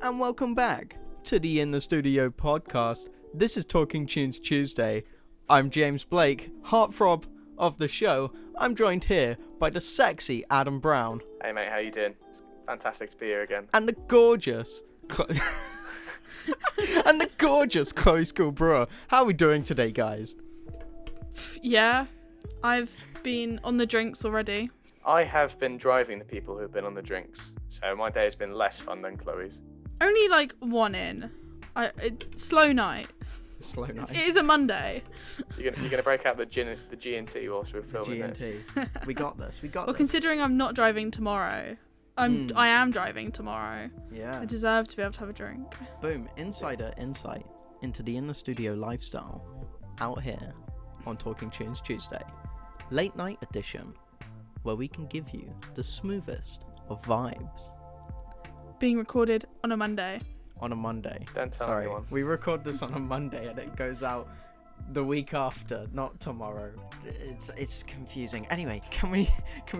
and welcome back to the In the Studio podcast. This is Talking Tunes Tuesday. I'm James Blake, heartthrob of the show. I'm joined here by the sexy Adam Brown. Hey mate, how you doing? It's fantastic to be here again. And the gorgeous Chloe Schuil-Brewer. How are we doing today, guys? Yeah, I've been on the drinks already. I have been driving the people who have been on the drinks, so my day has been less fun than Chloe's. Only like one in. Slow night. Slow night. It is a Monday. You're gonna break out the G&T whilst we're filming G&T. this. We got this. Well, considering I'm not driving tomorrow, I am driving tomorrow. Yeah. I deserve to be able to have a drink. Boom. Insider insight into the In the Studio lifestyle out here on Talking Tunes Tuesday. Late night edition, where we can give you the smoothest of vibes. Being recorded on a Monday. On a Monday. Don't tell Sorry, anyone. we record this on a Monday and it goes out the week after, not tomorrow. It's confusing. Anyway, can we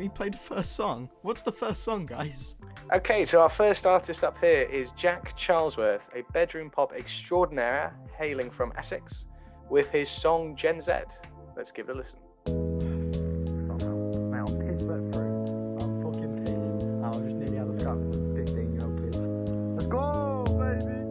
play the first song? What's the first song, guys? Okay, so our first artist up here is Jack Charlesworth, a bedroom pop extraordinaire hailing from Essex, with his song Gen Z. Let's give it a listen. Mate, I'm pissed wet through. I'm fucking pissed. I just nearly had a scrap with some 15-year-old kids. Let's go, baby!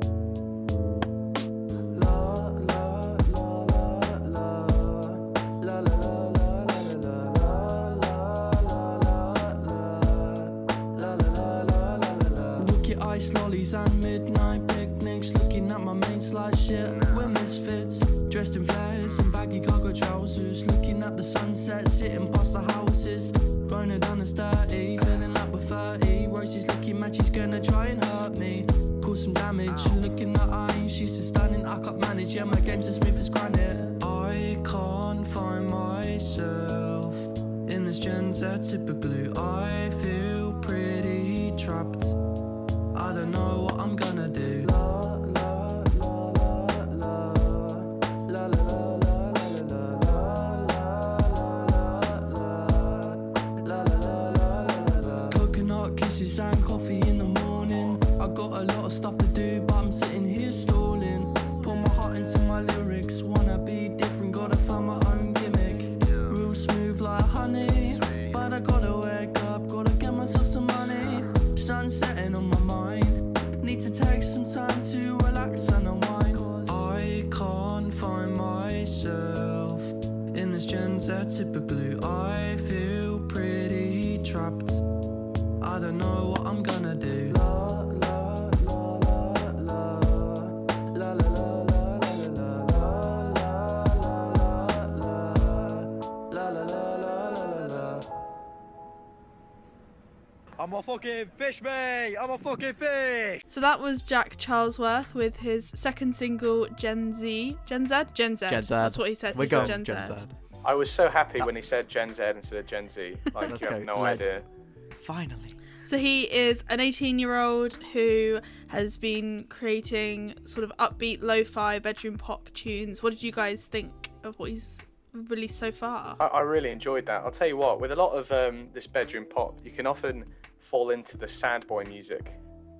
Wicked ice lollies and midnight picnics, looking at my mates like shit. We're misfits, dressed in flares and baggy cargo trousers, looking at the sunset, sitting past the houses. Running down the 30, feeling like we're 30. Rosie's looking mad, she's gonna try and hurt me, cause some damage. Looking at eyes, she's just stunning, I can't manage. Yeah, my game's as smooth as granite. I can't find myself in this Gen Z typically. I feel pretty trapped. I don't know what I'm gonna do. Coconut kisses and coffee in the morning. I got a lot of stuff to do, but I'm sitting here stalling. Pour my heart into my lyrics, wanna be different, gotta find my own gimmick. Real smooth like honey, but I gotta wake up, gotta get myself some money. Sun setting on my mind, need to take some time to relax and unwind. I can't find myself in this Gen Z typically. I feel pretty trapped. I don't know what I'm gonna do. I'm a fucking fish, mate! I'm a fucking fish! So that was Jack Charlesworth with his second single, Gen Z. Gen Z? Gen Z. Gen Z. That's what he said. We're He said going Gen Z. I was so happy when he said Gen Z instead of Gen Z. Like, Let's you go. have no Like- idea. Finally. So he is an 18-year-old who has been creating sort of upbeat lo-fi bedroom pop tunes. What did you guys think of what he's released so far? I really enjoyed that. I'll tell you what, with a lot of this bedroom pop, you can often fall into the sad boy music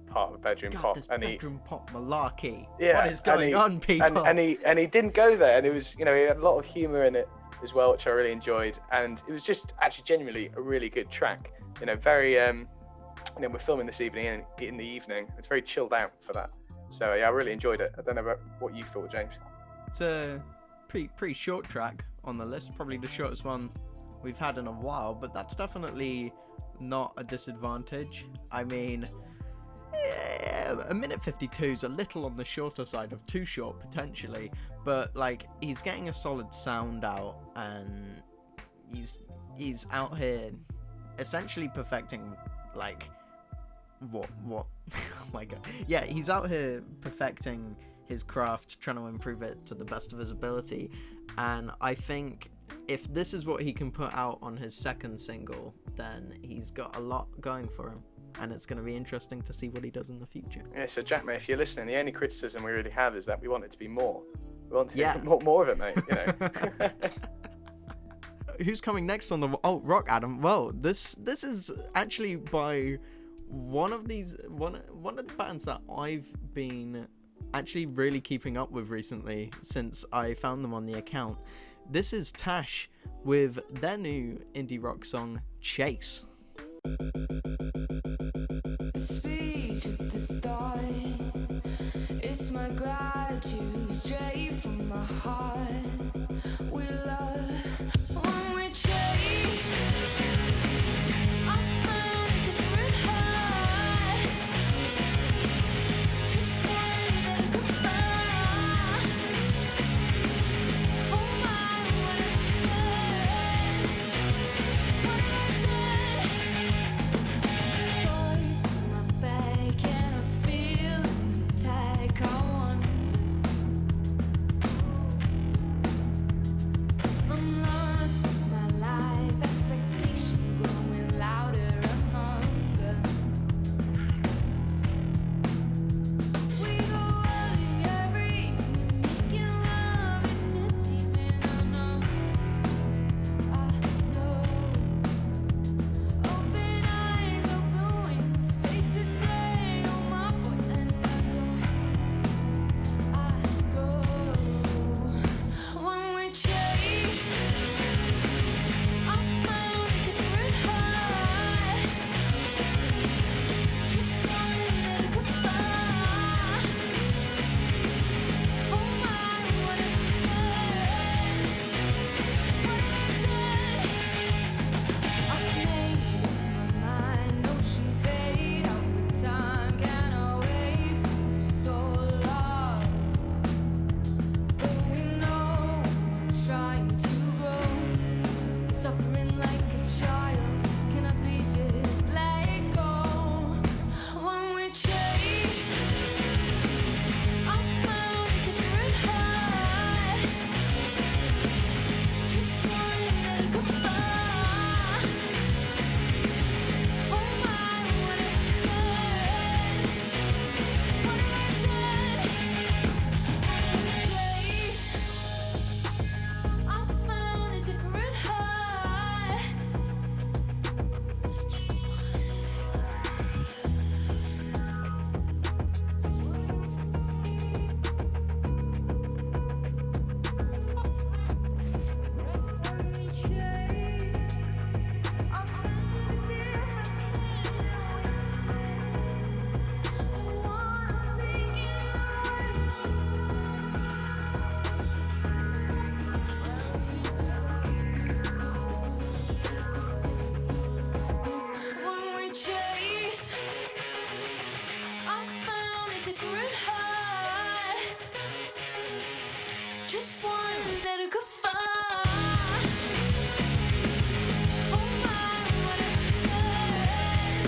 part of bedroom God, pop. this bedroom pop malarkey. Yeah, What is going on, people? And he didn't go there, and it was, you know, he had a lot of humour in it as well, which I really enjoyed, and it was just actually genuinely a really good track. You know, very you know, we're filming this evening in the evening. It's very chilled out for that. So yeah, I really enjoyed it. I don't know about what you thought, James. It's a pretty short track on the list, probably the shortest one we've had in a while, but that's definitely not a disadvantage. I mean, a minute 52 is a little on the shorter side of too short potentially, but like he's getting a solid sound out, and he's out here essentially perfecting like what oh my god, yeah, he's out here perfecting his craft, trying to improve it to the best of his ability. And I think if this is what he can put out on his second single, then he's got a lot going for him, and it's going to be interesting to see what he does in the future. Yeah, so Jack, mate, if you're listening, the only criticism we really have is that we want it to be more. We want to Yeah. get more of it, mate, you know. Who's coming next on the Rock, Adam? Well, this is actually by one of the bands that I've been actually really keeping up with recently since I found them on the account. This is Tash with their new indie rock song Chase. Speech at the start. It's my gratitude straight from my heart. We love when we chase. I found a different high. Just one that could fly. Oh my, what a day. Voice in my back and I feel an attack. I wonder. I'm lost in my life, expectation growing louder and hunger. We go early every evening, making love is deceiving. I know. Open eyes, open wings, face the day on my point, and I go. When we chase, I found a different high. Just one that could fly. Oh my, what a day. I've made my mind, ocean fade out with time. Can I wait for so long? But we know we're trying to go. You're suffering like a child. Can I please just let go? When we chase, I found a different high. Just one that could fly. Oh my, what a day. What a day. Chase, I found a different high. When we chase, I found a different I wanna think when we chase, I found a different high. Just one that could fly. Oh my, what a day.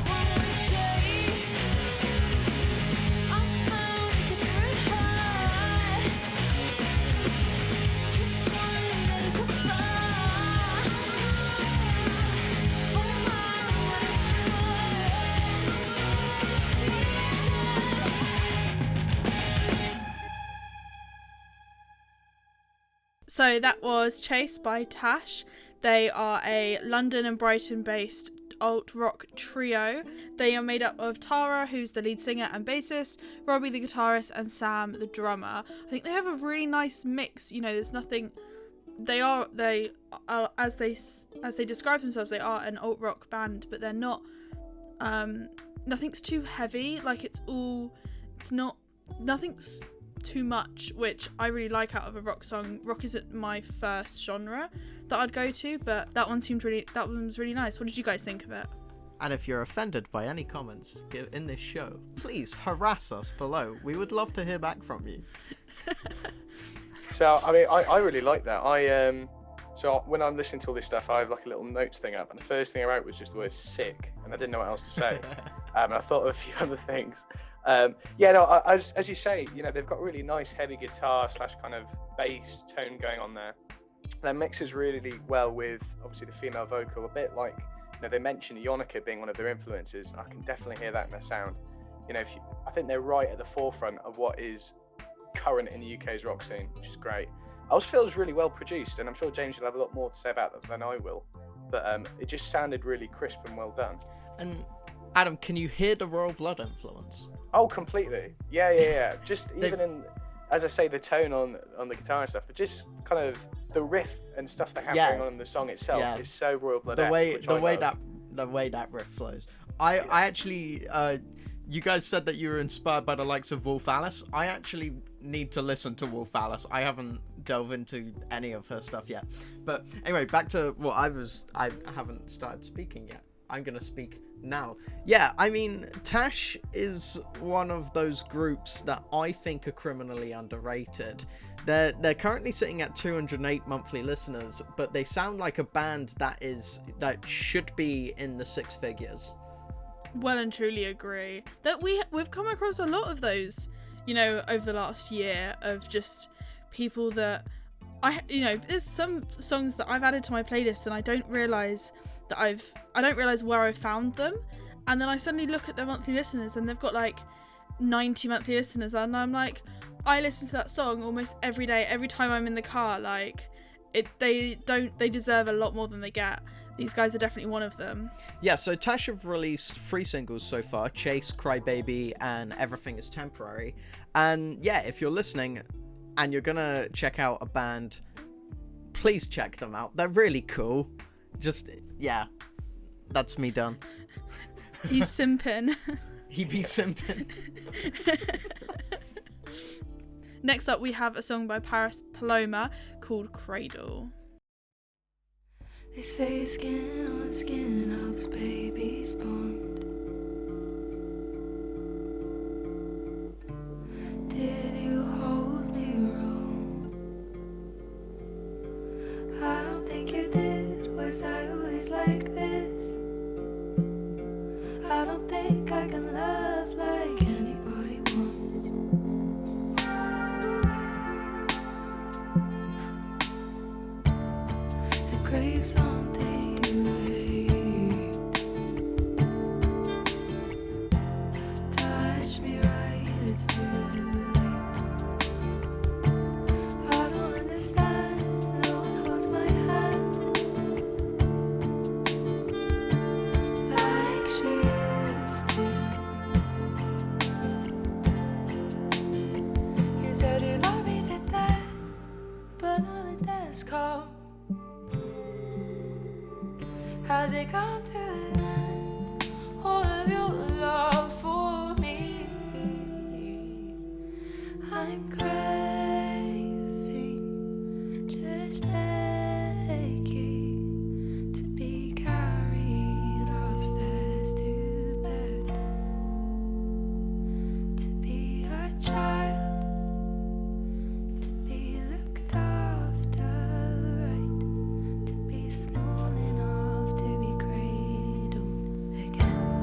What a day. When we chase, I found a different high. Just one that could fly. Oh my, what a So that was Chase by Tash. They are a London and Brighton based alt rock trio. They are made up of Tara, who's the lead singer and bassist, Robbie the guitarist, and Sam the drummer. I think they have a really nice mix. You know, there's nothing. They are as they describe themselves, they are an alt rock band, but they're not. Nothing's too heavy. Like nothing's too much, which I really like out of a rock song. Rock isn't my first genre that I'd go to, but that one was really nice. What did you guys think of it? And if you're offended by any comments in this show, please harass us below. We would love to hear back from you. So I mean, I really like that. So when I'm listening to all this stuff, I have like a little notes thing up, and the first thing I wrote was just the word sick, and I didn't know what else to say. And I thought of a few other things. As you say, you know, they've got really nice heavy guitar / kind of bass tone going on there. That mixes really well with obviously the female vocal, a bit like, you know, they mentioned Ionica being one of their influences. I can definitely hear that in their sound. You know, I think they're right at the forefront of what is current in the UK's rock scene, which is great. I also feel it's really well produced, and I'm sure James will have a lot more to say about that than I will. but it just sounded really crisp and well done. And Adam, can you hear the Royal Blood influence? Oh, completely. Yeah. Just even in, as I say, the tone on the guitar and stuff, but just kind of the riff and stuff they have going on in the song itself is so Royal Blood. The way that riff flows. I actually, you guys said that you were inspired by the likes of Wolf Alice. I actually need to listen to Wolf Alice. I haven't delved into any of her stuff yet. But anyway, back to what I haven't started speaking yet. I'm gonna speak now. Yeah, I mean, Tash is one of those groups that I think are criminally underrated. They're currently sitting at 208 monthly listeners, but they sound like a band that should be in the six figures. Well and truly agree that we've come across a lot of those, over the last year, of just people that there's some songs that I've added to my playlist and I don't realize where I found them, and then I suddenly look at their monthly listeners and they've got like 90 monthly listeners, and I'm like, I listen to that song almost every day, every time I'm in the car. Like, they deserve a lot more than they get. These guys are definitely one of them. Yeah, so Tash have released 3 singles so far: Chase, Crybaby, and Everything Is Temporary. And yeah, if you're listening and you're gonna check out a band, please check them out. They're really cool. Just, yeah, that's me done. He's simping. He be simping. Next up, we have a song by Paris Paloma called Cradle. They say skin on skin helps babies bond. Did you hold me wrong? I don't think you did. Was I always like this? I don't think I can love like anybody wants. It's a grave something you hate. Touch me right, it's too late. I don't understand, no one holds my hand like she used to. You said you loved me to death, but now the death's come. Has it come to an end? All of your love for me, I'm craving, just aching to be carried upstairs to bed, to be a child, to be looked after right, to be small enough to be cradled again.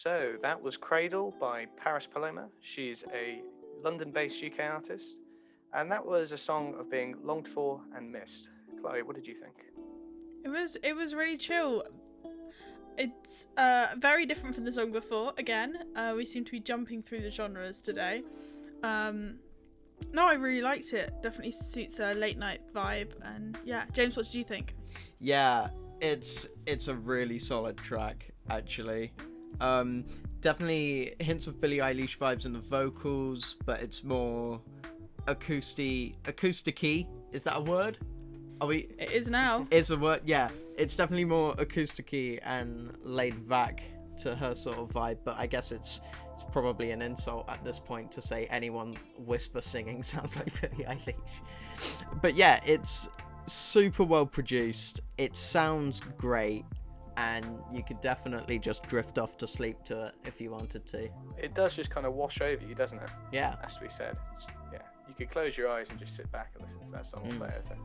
So that was Cradle by Paris Paloma. She's a London-based UK artist, and that was a song of being longed for and missed. Chloe, what did you think? It was really chill. It's very different from the song before. Again, we seem to be jumping through the genres today. No, I really liked it. Definitely suits a late night vibe. And yeah, James, what did you think? Yeah, it's a really solid track, actually. Definitely hints of Billie Eilish vibes in the vocals, but it's more acousticy. Is that a word? It is now. It's a word, yeah. It's definitely more acousticy and laid back to her sort of vibe, but I guess it's probably an insult at this point to say anyone whisper singing sounds like Billie Eilish. But yeah, it's super well produced. It sounds great, and you could definitely just drift off to sleep to it if you wanted to. It does just kind of wash over you, doesn't it? Yeah. As we said. Yeah. You could close your eyes and just sit back and listen to that song all day, I think.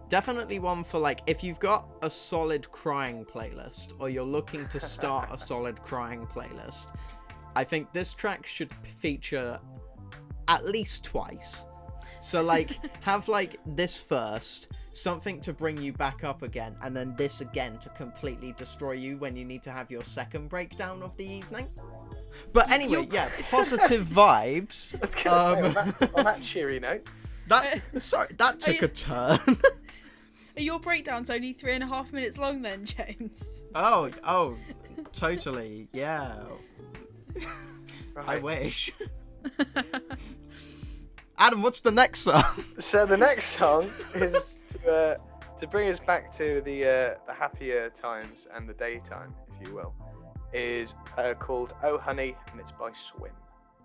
Definitely one for, like, if you've got a solid crying playlist, or you're looking to start a solid crying playlist, I think this track should feature at least twice. So, like, have, like, this first, something to bring you back up again, and then this again to completely destroy you when you need to have your second breakdown of the evening. But anyway, yeah, positive vibes. I was gonna say, on that cheery note. That took a turn. Are your breakdowns only 3.5 minutes long then, James? Oh, totally, yeah. Right. I wish. Adam, what's the next song? So the next song is to bring us back to the happier times and the daytime, if you will, is called Oh Honey, and it's by Swim.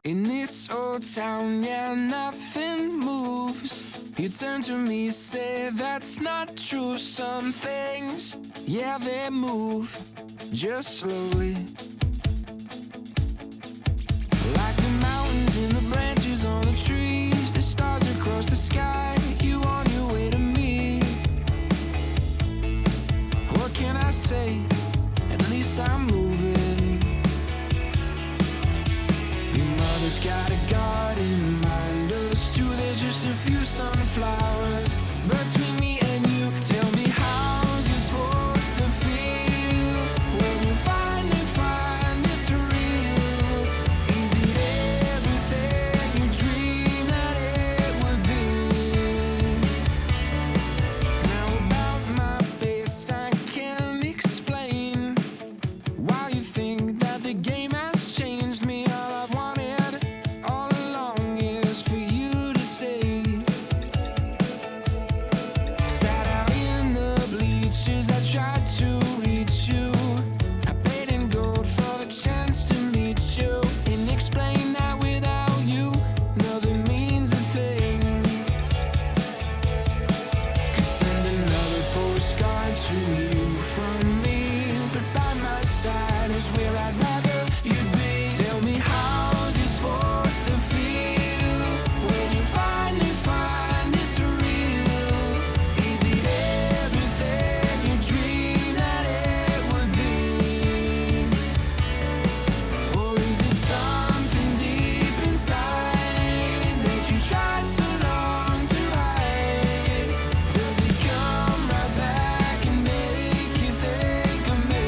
In this old town, yeah, nothing moves. You turn to me, say that's not true. Some things, yeah, they move just slowly. Like the mountains and the branches on the trees, the stars across the sky, you on your way to me. What can I say? At least I'm moving. Mother's got a garden, mind us too. There's just a few sunflowers. Between me and you, tell me how you're supposed to feel when you finally find it's real. Is it everything you dreamed that it would be? Now about my base, I can't explain why you think that the game has changed me. All I've wanted all along is for you to say. Sat out in the bleachers, I tried to reach you. I paid in gold for the chance to meet you, and explain that without you, nothing means a thing. Could send another postcard to you from me, but by my side is where I'd rather you be. Tell me how you're supposed to feel when you finally find it's real. Is it everything you dreamed that it would be? Or is it something deep inside that you tried so long to hide? Does it come right back and make you think of me?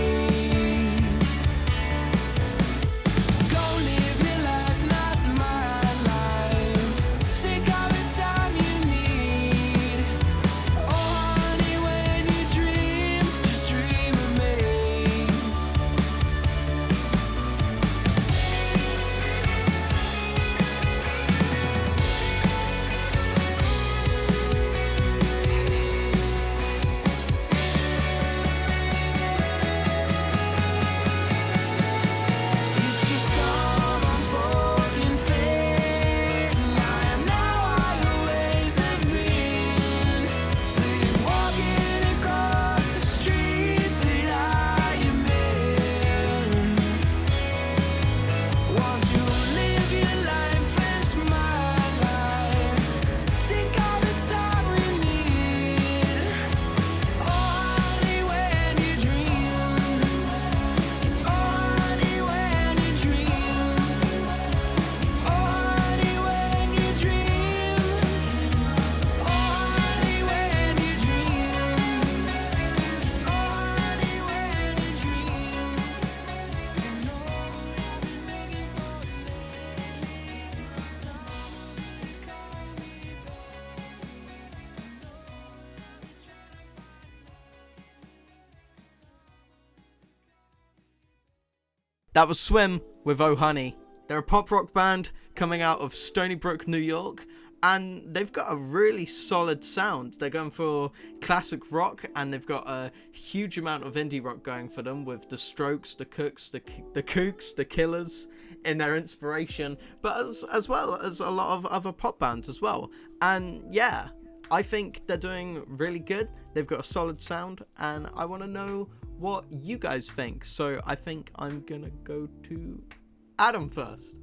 That was Swim with Oh Honey. They're a pop rock band coming out of Stony Brook, New York, and they've got a really solid sound. They're going for classic rock, and they've got a huge amount of indie rock going for them with the Strokes, the Cooks, the Kooks, the Killers in their inspiration, but as well as a lot of other pop bands as well. And yeah, I think they're doing really good. They've got a solid sound, and I want to know what you guys think. So I think I'm gonna go to Adam first.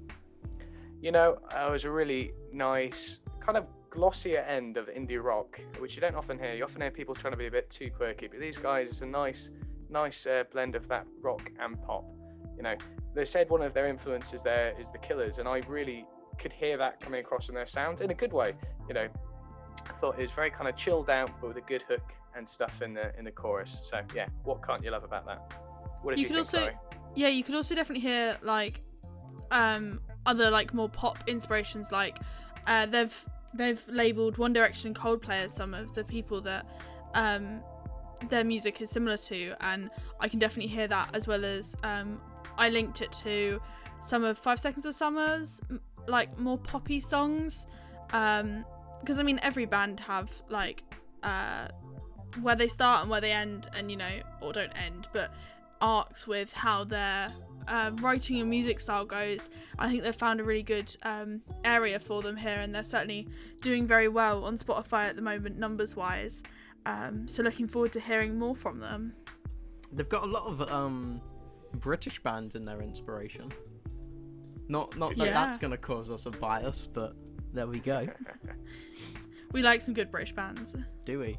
You know, it was a really nice, kind of glossier end of indie rock, which you don't often hear. You often hear people trying to be a bit too quirky, but these guys, it's a nice blend of that rock and pop. You know, they said one of their influences there is the Killers, and I really could hear that coming across in their sound in a good way. You know, I thought it was very kind of chilled out, but with a good hook and stuff in the chorus. So yeah, what can't you love about that? What did you think, also, Chloe? yeah, you could also definitely hear like other like more pop inspirations. Like they've labeled One Direction and Coldplay as some of the people that their music is similar to, and I can definitely hear that, as well as I linked it to some of 5 Seconds of Summer's like more poppy songs, because I mean every band have like where they start and where they end, and you know, or don't end, but arcs with how their writing and music style goes. I think they've found a really good area for them here, and they're certainly doing very well on Spotify at the moment, numbers wise. So looking forward to hearing more from them. They've got a lot of British bands in their inspiration. Not that that's gonna cause us a bias, but there we go. We like some good British bands. Do we?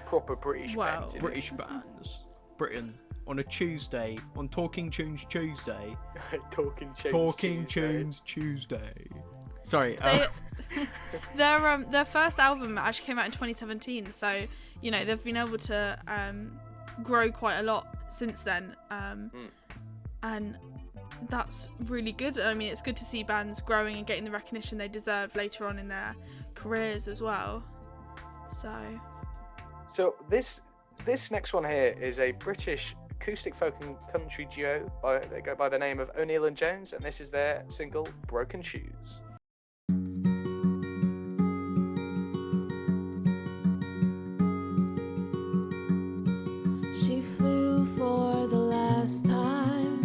Proper British Wow. bands. British bands. Britain. On a Tuesday. On Talking Tunes Tuesday. Talking Tunes Tuesday. Sorry. Their first album actually came out in 2017, so you know they've been able to grow quite a lot since then, and that's really good. I mean, it's good to see bands growing and getting the recognition they deserve later on in their careers as well. So this next one here is a British acoustic folk and country duo. They go by the name of O'Neill and Jones, and this is their single Broken Shoes. She flew for the last time.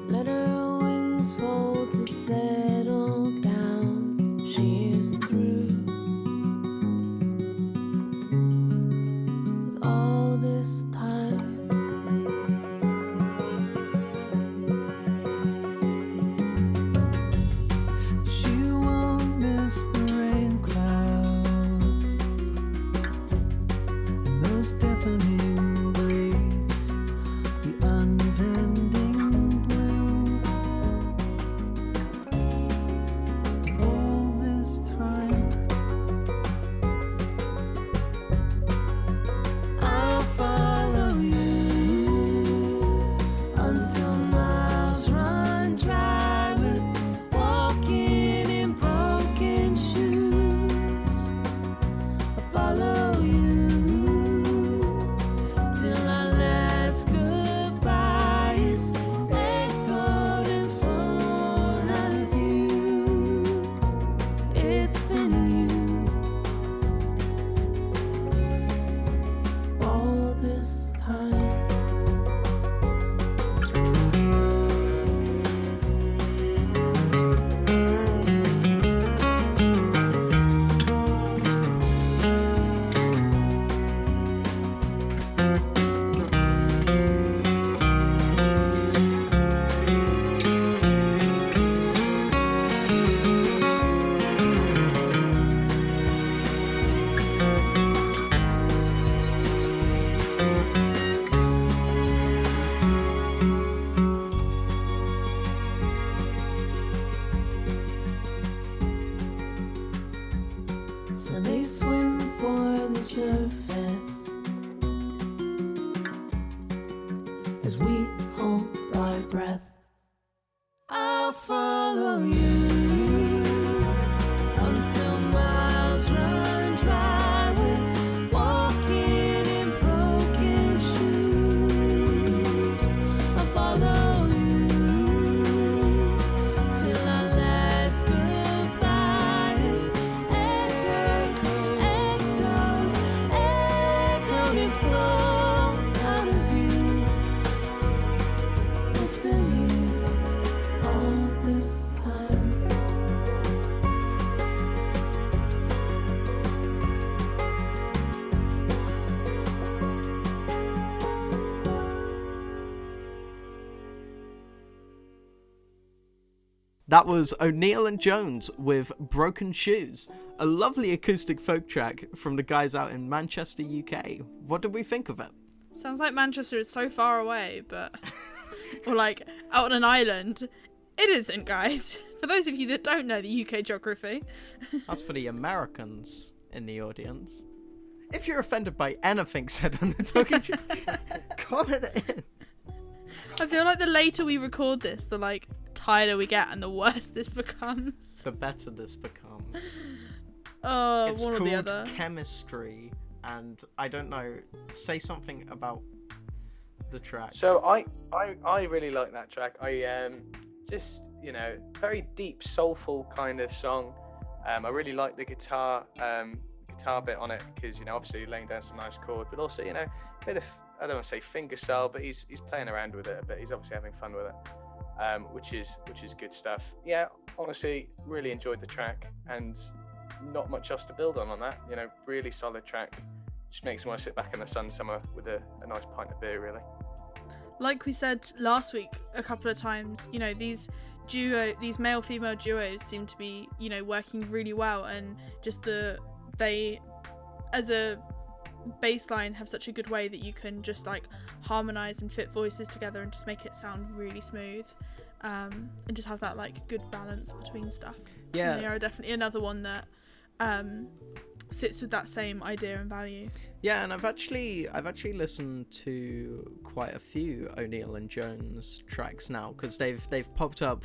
Let her wings fall to settle down. She is through with all this time. She won't miss the rain clouds and those deafening breeze, the unbending blue. All this time, I'll follow you until miles run dry with walking in broken shoes. I'll follow you till our last goodbye is echoed in front of you. It's been you all this time. So they swim for the surface as we hold our breath. I'll follow you until miles run dry with walking in broken shoes. been here all this time. That was O'Neill and Jones with Broken Shoes, a lovely acoustic folk track from the guys out in Manchester, UK. What did we think of it? Sounds like Manchester is so far away, but or like out on an island. It isn't, guys. For those of you that don't know the UK geography. That's for the Americans in the audience. If you're offended by anything said on the Talking comment in. I feel like the later we record this, the like tighter we get and the worse this becomes. The better this becomes. Oh, It's one or called the other. chemistry, and I don't know. Say something about the track. So I really like that track. I just, you know, very deep, soulful kind of song. I really like the guitar bit on it because, you know, obviously laying down some nice chords, but also, you know, a bit of, I don't want to say fingerstyle, but he's playing around with it a bit. He's obviously having fun with it, which is good stuff. Yeah, honestly, really enjoyed the track, and not much else to build on that. You know, really solid track. Just makes me want to sit back in the sun somewhere with a nice pint of beer, really. Like we said last week a couple of times, you know, these male-female duos seem to be, you know, working really well, and just they as a bass line have such a good way that you can just like harmonize and fit voices together and just make it sound really smooth, and just have that like good balance between stuff. Yeah. And they are definitely another one that sits with that same idea and value. Yeah, and I've actually listened to quite a few O'Neill and Jones tracks now, because they've popped up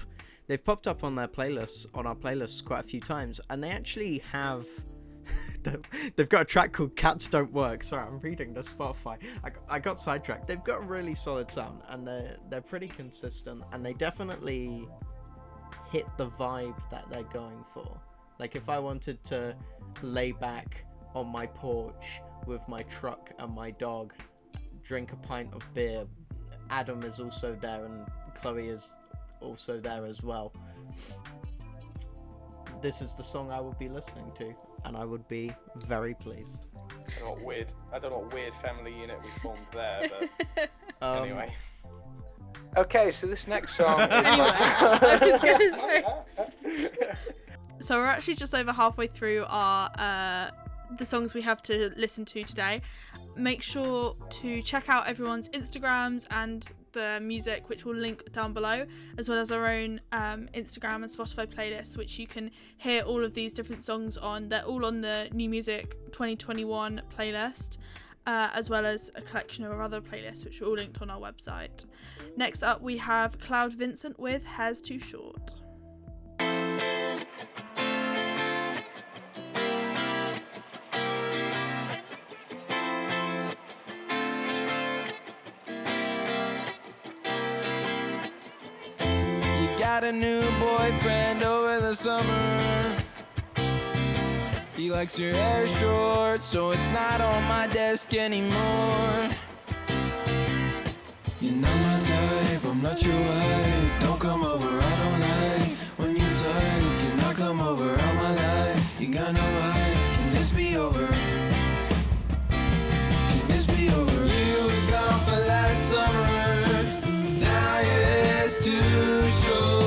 on our playlists quite a few times, and they actually have they've got a track called Cats Don't Work. Sorry, I'm reading the Spotify. I got sidetracked. They've got a really solid sound, and they're pretty consistent, and they definitely hit the vibe that they're going for. Like, if I wanted to lay back on my porch with my truck and my dog, drink a pint of beer, Adam is also there and Chloe is also there as well. This is the song I would be listening to, and I would be very pleased. I don't know what weird family unit we formed there, but anyway. Okay, so this next song is I was gonna say. So we're actually just over halfway through our the songs we have to listen to today. Make sure to check out everyone's Instagrams and the music, which we'll link down below, as well as our own Instagram and Spotify playlists, which you can hear all of these different songs on. They're all on the New Music 2021 playlist, as well as a collection of our other playlists, which are all linked on our website. Next up, we have Cloud Vincent with Hair's Too Short. Got a new boyfriend over the summer. He likes your hair short, so it's not on my desk anymore. You're not my type, I'm not your wife. Don't come over, I don't like when you type. Cannot come over out my life. You got no right, can this be over? Can this be over? You were gone for last summer. Now your hair's too short.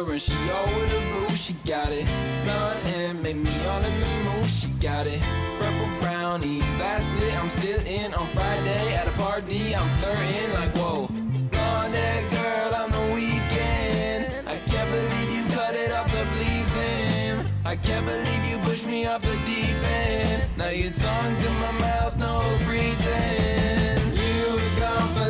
And she all with a boo, she got it. Blonde hair make me all in the mood, she got it. Purple brownies, that's it, I'm still in on Friday at a party, I'm flirting like whoa. Blonde hair girl on the weekend, I can't believe you cut it off to please him. I can't believe you pushed me off the deep end. Now your tongue's in my mouth, no pretend. You were gone for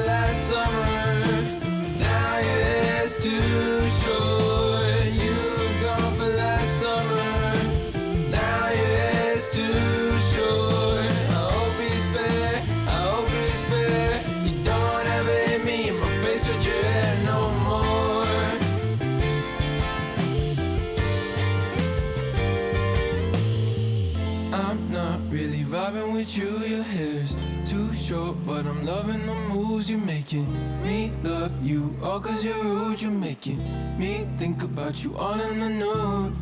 short, but I'm loving the moves you're making me love you. All cause you're rude, you're making me think about you all in the nude.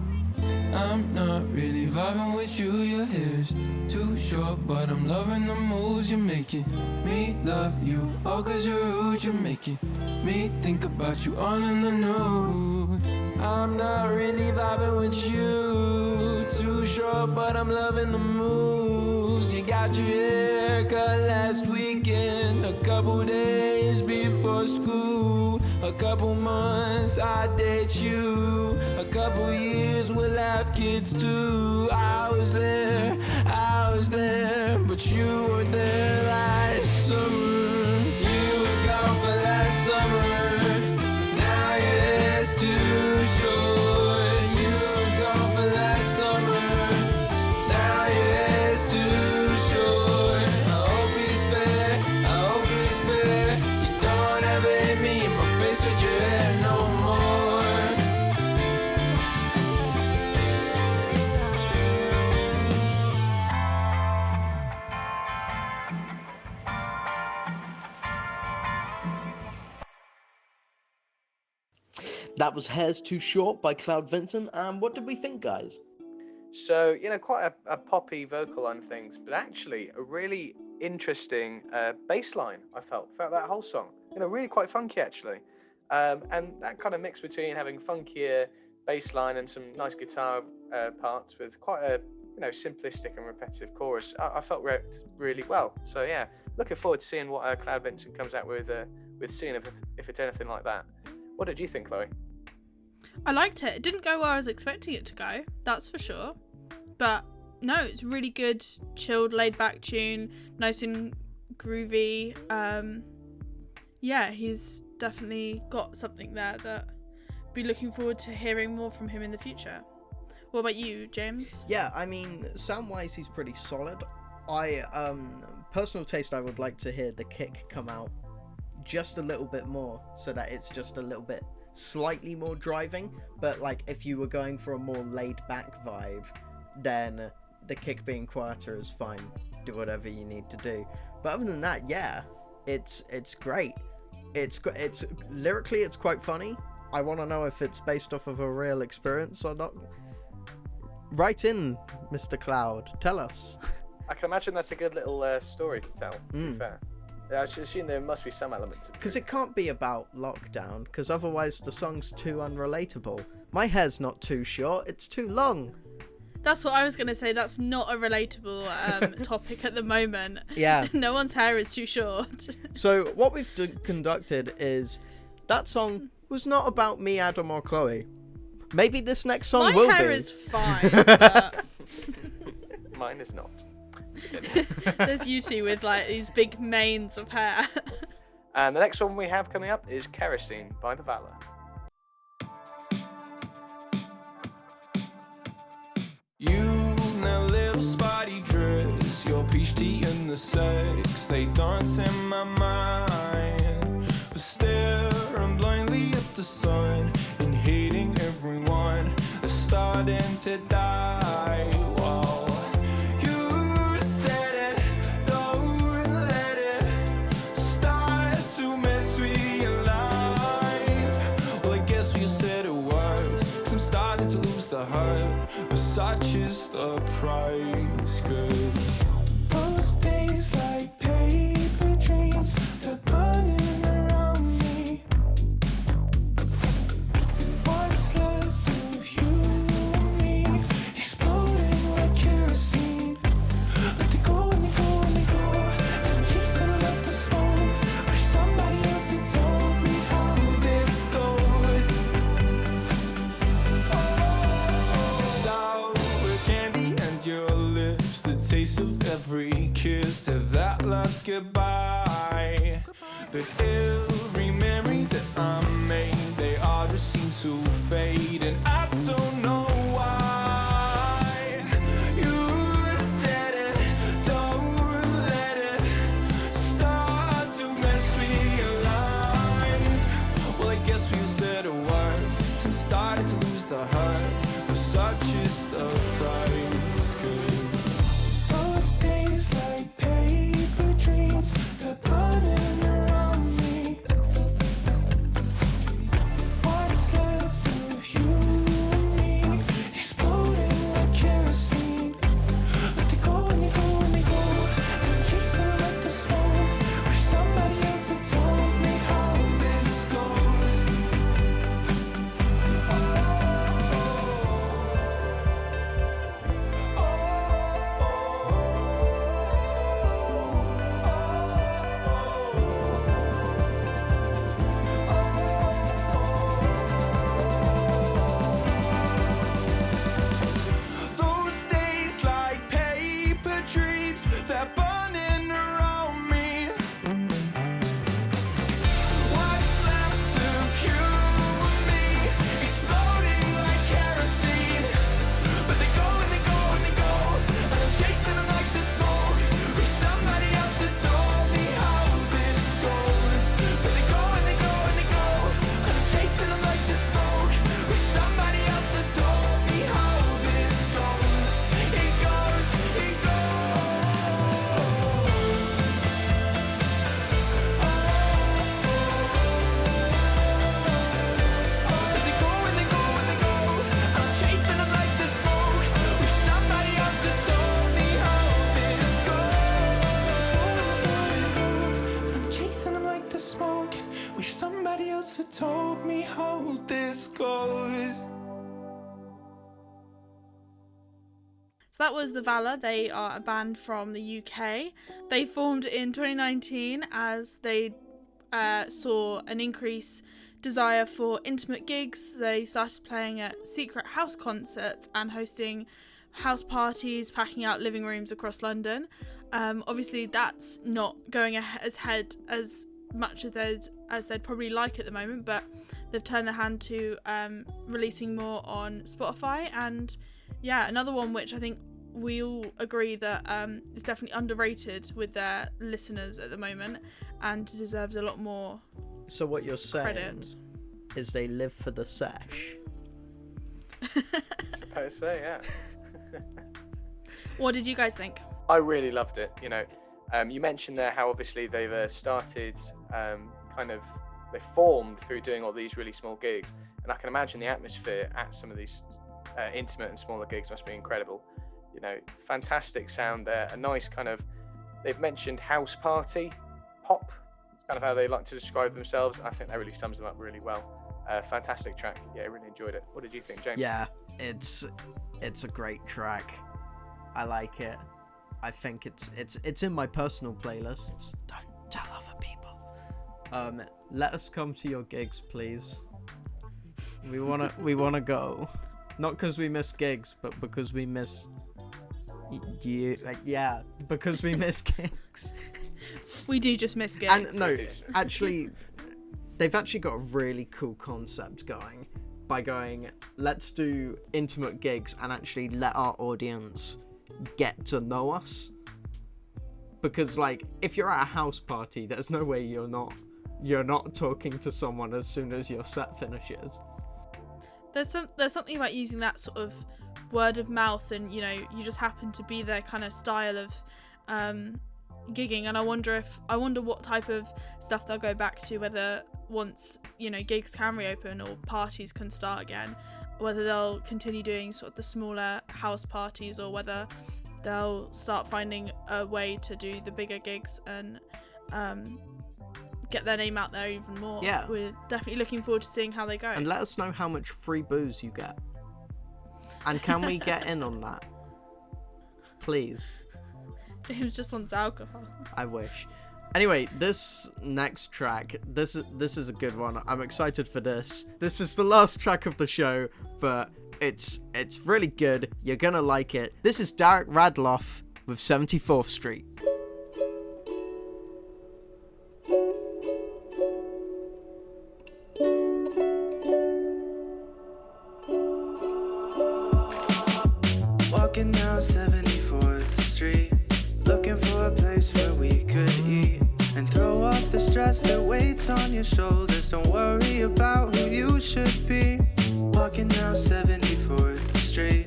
I'm not really vibing with you, your hair's too short, but I'm loving the moves you're making me love you. All cause you're rude, you're making me think about you all in the nude. I'm not really vibing with you, too short, but I'm loving the moves. You got your haircut last weekend, a couple days before school. A couple months I date you, a couple years we'll have kids too. I was there, but you were there last summer. You were gone for last summer, now your hair's too short. You were gone for last summer, now your hair's too short. I hope he's fair, I hope he's fair. You don't ever hit me in my face with your hair no more. That was Hair's Too Short by Cloud Vincent. And what did we think, guys? So, quite a poppy vocal on things, but actually a really interesting bass line, I felt throughout that whole song. Really quite funky, actually. And that kind of mix between having funkier bass line and some nice guitar parts with quite a, simplistic and repetitive chorus, I felt worked really well. So, yeah, looking forward to seeing what Cloud Vincent comes out with soon, if it's anything like that. What did you think, Chloe? I liked it. It didn't go where I was expecting it to go, that's for sure. But no, it's really good, chilled, laid back tune, nice and groovy. Yeah, he's definitely got something there that I'd be looking forward to hearing more from him in the future. What about you, James? Yeah, I mean, sound-wise, he's pretty solid. Personal taste, I would like to hear the kick come out just a little bit more, so that it's just a little bit slightly more driving. But like, if you were going for a more laid-back vibe, then the kick being quieter is fine. Do whatever you need to do. But other than that, yeah, it's great. It's lyrically, it's quite funny. I want to know if it's based off of a real experience or not. Write in, Mr. Cloud. Tell us. I can imagine that's a good little story to tell, to be fair. Yeah, I should assume there must be some element of it. Because it can't be about lockdown, because otherwise the song's too unrelatable. My hair's not too short, it's too long. That's what I was going to say. That's not a relatable topic at the moment. Yeah. No one's hair is too short. So what we've conducted is, that song was not about me, Adam, or Chloe. Maybe this next song will be. My hair is fine, but Mine is not. there's you two with like these big manes of hair. And the next one we have coming up is Kerosene by The Valor. You in that little spotty dress, your peach tea and the sex, they dance in my mind. But staring blindly at the sun and hating everyone, are starting to die. Whoa. You said it, don't let it start to mess with your life. Well, I guess you said it worked, 'cause I'm starting to lose the hurt. But such is the price, good. Those days like paper dreams, they're burning around me. What's left of you and me, exploding like kerosene. Let it go and they go and they go, and I'm chasing up the smoke. Wish somebody else had told me how this goes. Sour candy and your lips, the taste of every kiss to that last goodbye. But every memory that I made, they all just seem to fade, and I don't know why. You said it, don't let it start to mess with your life. Well, I guess we said it worked, so I'm starting to lose the hurt. But such is the price, good. Those days like paper dreams, who told me how this goes. So that was The Valor. They are a band from the UK. They formed in 2019 as they saw an increase desire for intimate gigs. They started playing at secret house concerts and hosting house parties, packing out living rooms across London. Obviously that's not going ahead as much as they'd probably like at the moment, but they've turned their hand to releasing more on Spotify. And yeah, another one which I think we all agree that is definitely underrated with their listeners at the moment and deserves a lot more So what you're saying credit. is they live for the sesh. Suppose so, yeah. What did you guys think? I really loved it. You know, you mentioned there how obviously they've started they formed through doing all these really small gigs, and I can imagine the atmosphere at some of these intimate and smaller gigs must be incredible. You know, fantastic sound there, a nice kind of, they've mentioned house party pop. It's kind of how they like to describe themselves, and I think that really sums them up really well. Fantastic track. Yeah, I really enjoyed it. What did you think, James? Yeah, it's a great track. I like it. I think it's in my personal playlists. Don't tell other people. Let us come to your gigs, please. We wanna go. Not because we miss gigs, but because we miss you. Yeah, because we miss gigs. We do just miss gigs. And no, actually, they've actually got a really cool concept going by going, let's do intimate gigs and actually let our audience get to know us. Because like, if you're at a house party, there's no way you're not talking to someone as soon as your set finishes. There's something about using that sort of word of mouth, and you know, you just happen to be their kind of style of gigging. And I wonder what type of stuff they'll go back to, whether once, you know, gigs can reopen or parties can start again, whether they'll continue doing sort of the smaller house parties, or whether they'll start finding a way to do the bigger gigs and get their name out there even more. Yeah. We're definitely looking forward to seeing how they go. And let us know how much free booze you get. And can we get in on that? Please. James just wants alcohol. I wish. Anyway, this next track, this is a good one. I'm excited for this. This is the last track of the show, but it's really good. You're gonna like it. This is Derek Radloff with 74th Street. Walking down 74th Street, looking for a place where we could eat and throw off the stress that weighs on your shoulders. Don't worry about who you should be. Walking down 74th Street,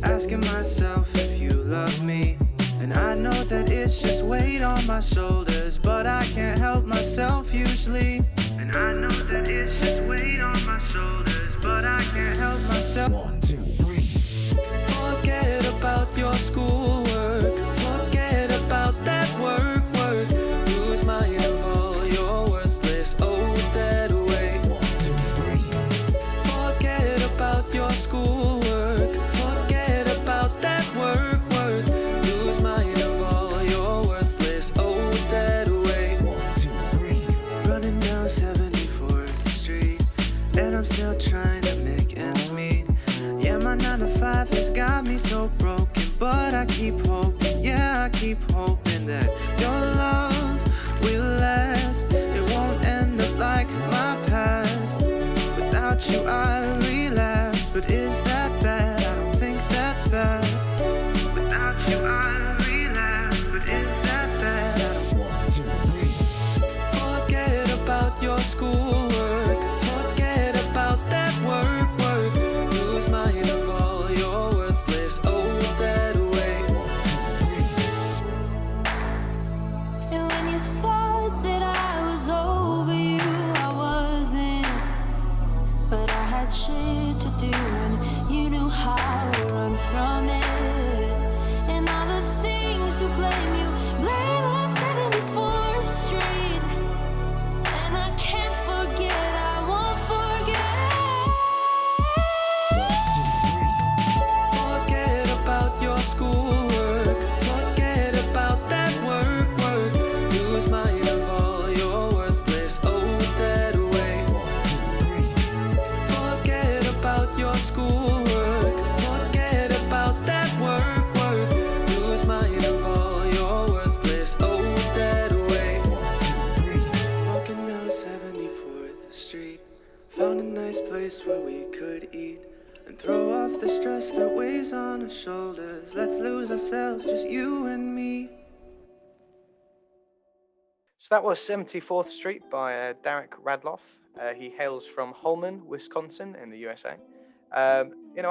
asking myself if you love me. And I know that it's just weight on my shoulders, but I can't help myself usually. And I know that it's just weight on my shoulders, but I can't help myself. 1, 2, 3. Forget about your schoolwork. Forget about that work. Lose mind of all your worthless old dead weight. 1, 2, 3. Forget about your schoolwork. Forget about that work. Lose mind of all your worthless old dead weight. 1, 2, 3. Running down 74th Street, and I'm still trying to make ends meet. Yeah, my 9 to 5 has got me so broken, but I keep hoping, yeah, I keep hoping that your love will last. It won't end up like my past. Without you I relapse, but is that bad? I don't think that's bad. Without you I relapse, but is that bad? I don't 1, 2, 3. Forget about your schoolwork. Forget about that work. Lose mind of all your worthless old dead weight. 1, 2, 3. And when you thought that I was over you, I wasn't. But I had shit to do, and you knew how to run from it. And all the things who blame you, blame on 74th Street. And I can't forget, I want the stress that weighs on our shoulders. Let's lose ourselves, just you and me. So that was 74th Street by Derek Radloff. He hails from Holman, Wisconsin in the USA. I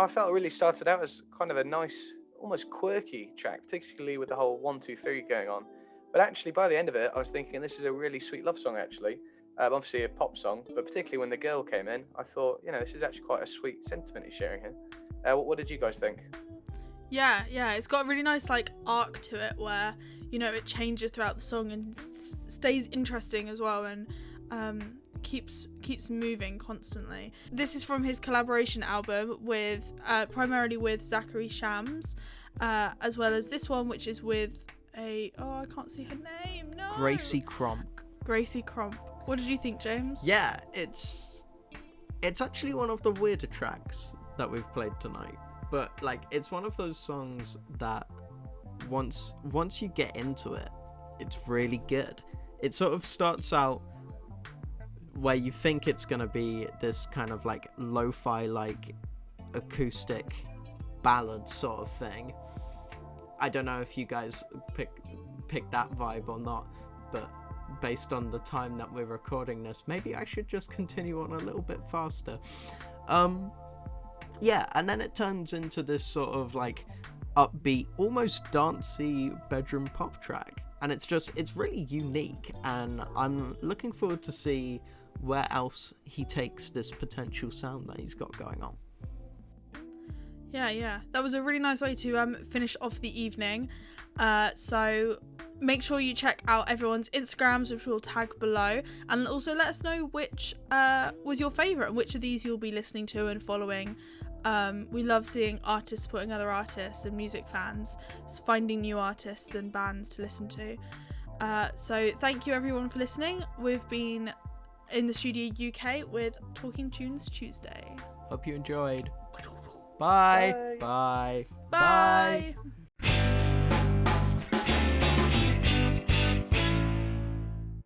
felt it really started out as kind of a nice, almost quirky track, particularly with the whole 1, 2, 3 going on. But actually, by the end of it, I was thinking this is a really sweet love song, actually. Obviously a pop song, but particularly when the girl came in, I thought, this is actually quite a sweet sentiment he's sharing here. What did you guys think? Yeah, it's got a really nice arc to it where it changes throughout the song and stays interesting as well, and keeps moving constantly. This is from his collaboration album with primarily with Zachary Shams, as well as this one, which is with I can't see her name. No. Gracie Cromp. Gracie Cromp. What did you think, James? Yeah, it's actually one of the weirder tracks that we've played tonight. But it's one of those songs that once you get into it, it's really good. It sort of starts out where you think it's gonna be this kind of lo-fi acoustic ballad sort of thing. I don't know if you guys pick that vibe or not, but based on the time that we're recording this, maybe I should just continue on a little bit faster. Yeah, and then it turns into this sort of upbeat, almost dancey bedroom pop track, and it's really unique, and I'm looking forward to see where else he takes this potential sound that he's got going on. Yeah, that was a really nice way to finish off the evening. So make sure you check out everyone's Instagrams, which we'll tag below, and also let us know which was your favourite and which of these you'll be listening to and following. We love seeing artists supporting other artists, and music fans finding new artists and bands to listen to. So thank you everyone for listening. We've been in the Studio UK with Talking Tunes Tuesday. Hope you enjoyed. Bye. Bye. Bye. Bye.